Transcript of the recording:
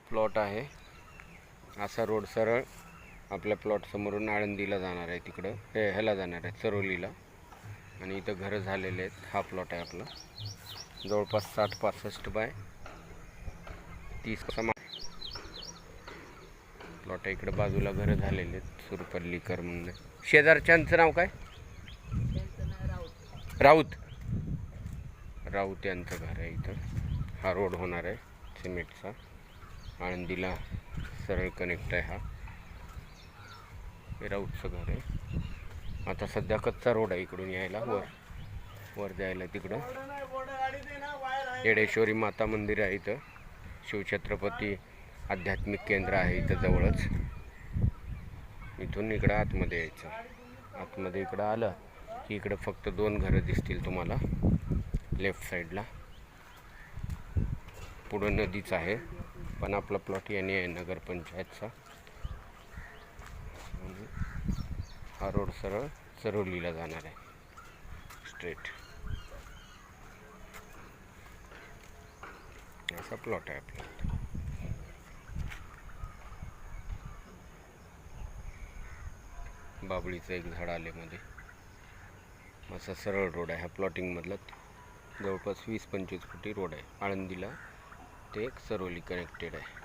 Plot आहे, असा road सरळ आपल्या प्लॉट समोरून आळंदीला जाणार आहे, तिकडं ह्याला जाणार आहे चरोलीला. आणि इथं घरं झालेले आहेत. हा प्लॉट आहे आपला, जवळपास 60-65 बाय 30 प्लॉट आहे. इकडं बाजूला घरं झालेले आहेत सुरपल्लीकर म्हणून. शेजारच्यांचं नाव काय? राऊत. राऊत यांचं घर आहे इथं. हा रोड होणार आहे सिमेंटचा, आळंदीला सरळ कनेक्ट आहे. हा हे राऊतचं घर आहे. आता सध्या कच्चा रोड आहे इकडून यायला, वर जायला. तिकडं येडेश्वरी माता मंदिर आहे इथं, शिवछत्रपती आध्यात्मिक केंद्र आहे इथं जवळच. इथून इकडं आतमध्ये यायचं. आतमध्ये इकडं आलं की इकडं फक्त 2 घरं दिसतील तुम्हाला लेफ्ट साईडला. पुढं नदीच आहे, पण आपला प्लॉट याने आहे नगरपंचायतचा. हा रोड सरळ चरोलीला जाणार आहे स्ट्रेट. असा प्लॉट आहे आपला. बाबळीचं एक झाड आले मध्ये. असा सरळ रोड आहे हा प्लॉटिंगमधला. जवळपास 20-25 फुटी रोड आहे. आळंदीला ते एक चरोली कनेक्टेड आहे.